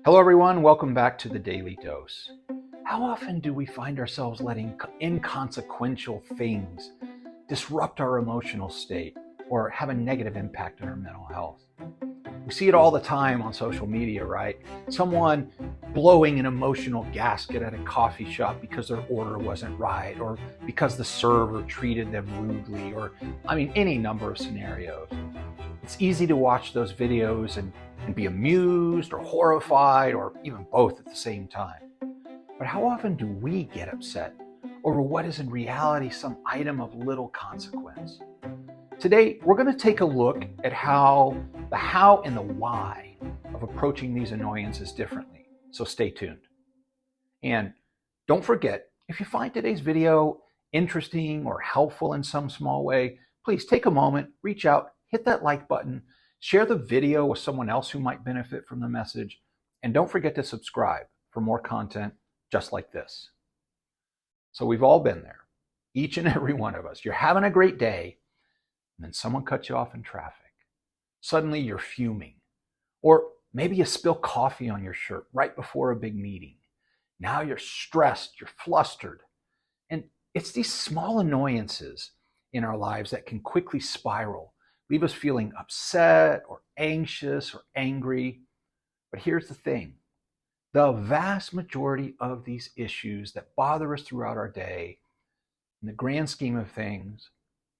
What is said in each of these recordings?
Hello, everyone. Welcome back to the Daily Dose. How often do we find ourselves letting inconsequential things disrupt our emotional state or have a negative impact on our mental health? We see it all the time on social media, right? Someone blowing an emotional gasket at a coffee shop because their order wasn't right, or because the server treated them rudely, or any number of scenarios. It's easy to watch those videos and be amused or horrified or even both at the same time. But how often do we get upset over what is in reality some item of little consequence? Today, we're going to take a look at the how and the why of approaching these annoyances differently. So stay tuned. And don't forget, if you find today's video interesting or helpful in some small way, please take a moment, reach out, hit that like button, share the video with someone else who might benefit from the message, and don't forget to subscribe for more content just like this. So we've all been there, each and every one of us. You're having a great day, and then someone cuts you off in traffic. Suddenly you're fuming. Or maybe you spill coffee on your shirt right before a big meeting. Now you're stressed, you're flustered. And it's these small annoyances in our lives that can quickly spiral, leave us feeling upset or anxious or angry. But here's the thing. The vast majority of these issues that bother us throughout our day, in the grand scheme of things,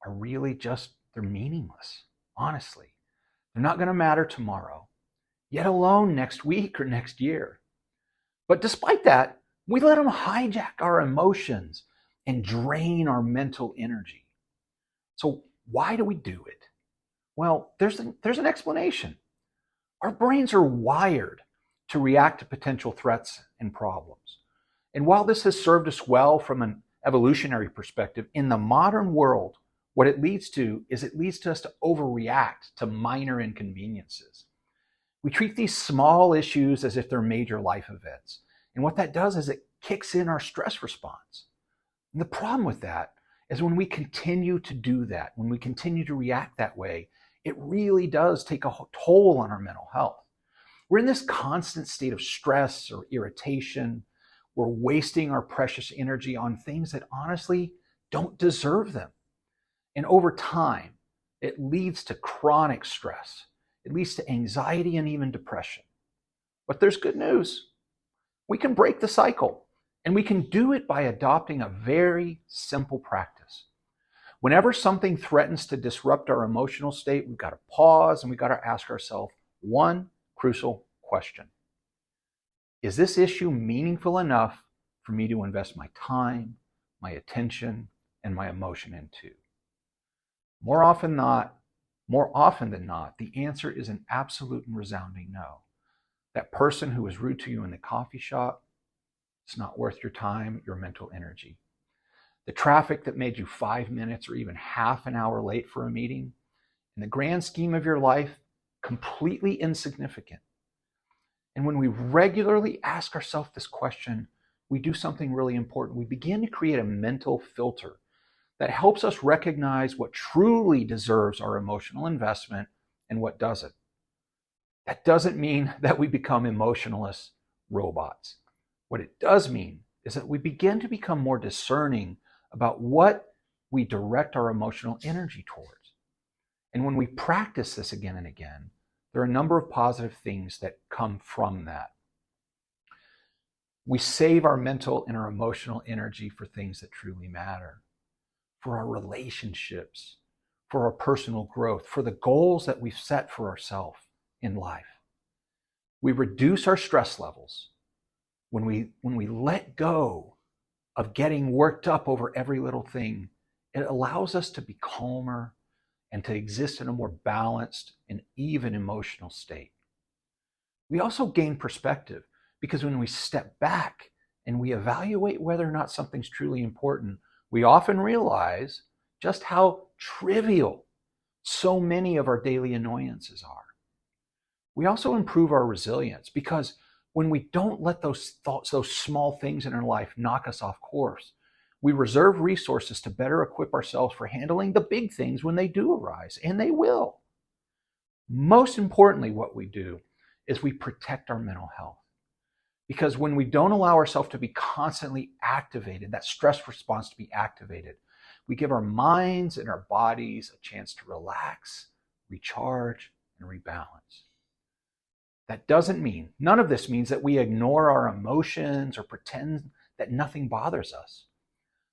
are really they're meaningless, honestly. They're not going to matter tomorrow, yet alone next week or next year. But despite that, we let them hijack our emotions and drain our mental energy. So why do we do it? Well, there's an explanation. Our brains are wired to react to potential threats and problems. And while this has served us well from an evolutionary perspective, in the modern world, what it leads to is us to overreact to minor inconveniences. We treat these small issues as if they're major life events. And what that does is it kicks in our stress response. And the problem with that is when we continue to do that, when we continue to react that way, it really does take a toll on our mental health. We're in this constant state of stress or irritation. We're wasting our precious energy on things that honestly don't deserve them. And over time, it leads to chronic stress. It leads to anxiety and even depression. But there's good news. We can break the cycle, and we can do it by adopting a very simple practice. Whenever something threatens to disrupt our emotional state, we've got to pause and we've got to ask ourselves one crucial question. Is this issue meaningful enough for me to invest my time, my attention, and my emotion into? More often than not, the answer is an absolute and resounding no. That person who was rude to you in the coffee shop, it's not worth your time, your mental energy. The traffic that made you 5 minutes or even half an hour late for a meeting, in the grand scheme of your life, completely insignificant. And when we regularly ask ourselves this question, we do something really important. We begin to create a mental filter that helps us recognize what truly deserves our emotional investment and what doesn't. That doesn't mean that we become emotionless robots. What it does mean is that we begin to become more discerning about what we direct our emotional energy towards. And when we practice this again and again, there are a number of positive things that come from that. We save our mental and our emotional energy for things that truly matter, for our relationships, for our personal growth, for the goals that we've set for ourselves in life. We reduce our stress levels when we let go of getting worked up over every little thing. It allows us to be calmer and to exist in a more balanced and even emotional state. We also gain perspective because when we step back and we evaluate whether or not something's truly important, we often realize just how trivial so many of our daily annoyances are. We also improve our resilience because when we don't let those small things in our life knock us off course, we reserve resources to better equip ourselves for handling the big things when they do arise, and they will. Most importantly, what we do is we protect our mental health. Because when we don't allow ourselves to be constantly activated, that stress response to be activated, we give our minds and our bodies a chance to relax, recharge, and rebalance. That doesn't mean, none of this means that we ignore our emotions or pretend that nothing bothers us.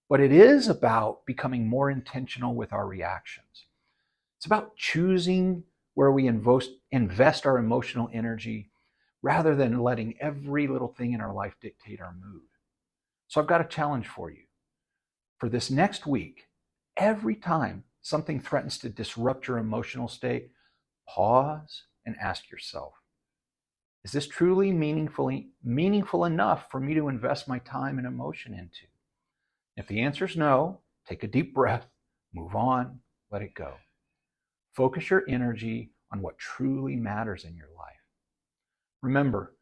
But it is about becoming more intentional with our reactions. It's about choosing where we invest our emotional energy rather than letting every little thing in our life dictate our mood. So I've got a challenge for you. For this next week, every time something threatens to disrupt your emotional state, pause and ask yourself, is this truly meaningful enough for me to invest my time and emotion into? If the answer is no, take a deep breath, move on, let it go. Focus your energy on what truly matters in your life. Remember,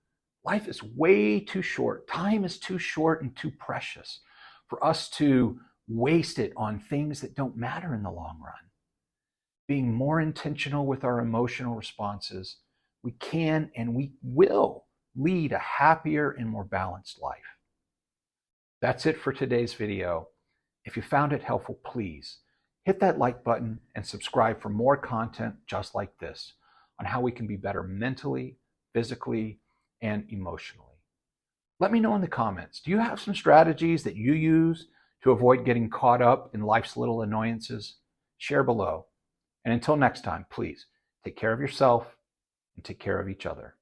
life is way too short. Time is too short and too precious for us to waste it on things that don't matter in the long run. Being more intentional with our emotional responses, we can and we will lead a happier and more balanced life. That's it for today's video. If you found it helpful, please hit that like button and subscribe for more content just like this on how we can be better mentally, physically, and emotionally. Let me know in the comments, do you have some strategies that you use to avoid getting caught up in life's little annoyances? Share below. And until next time, please take care of yourself and take care of each other.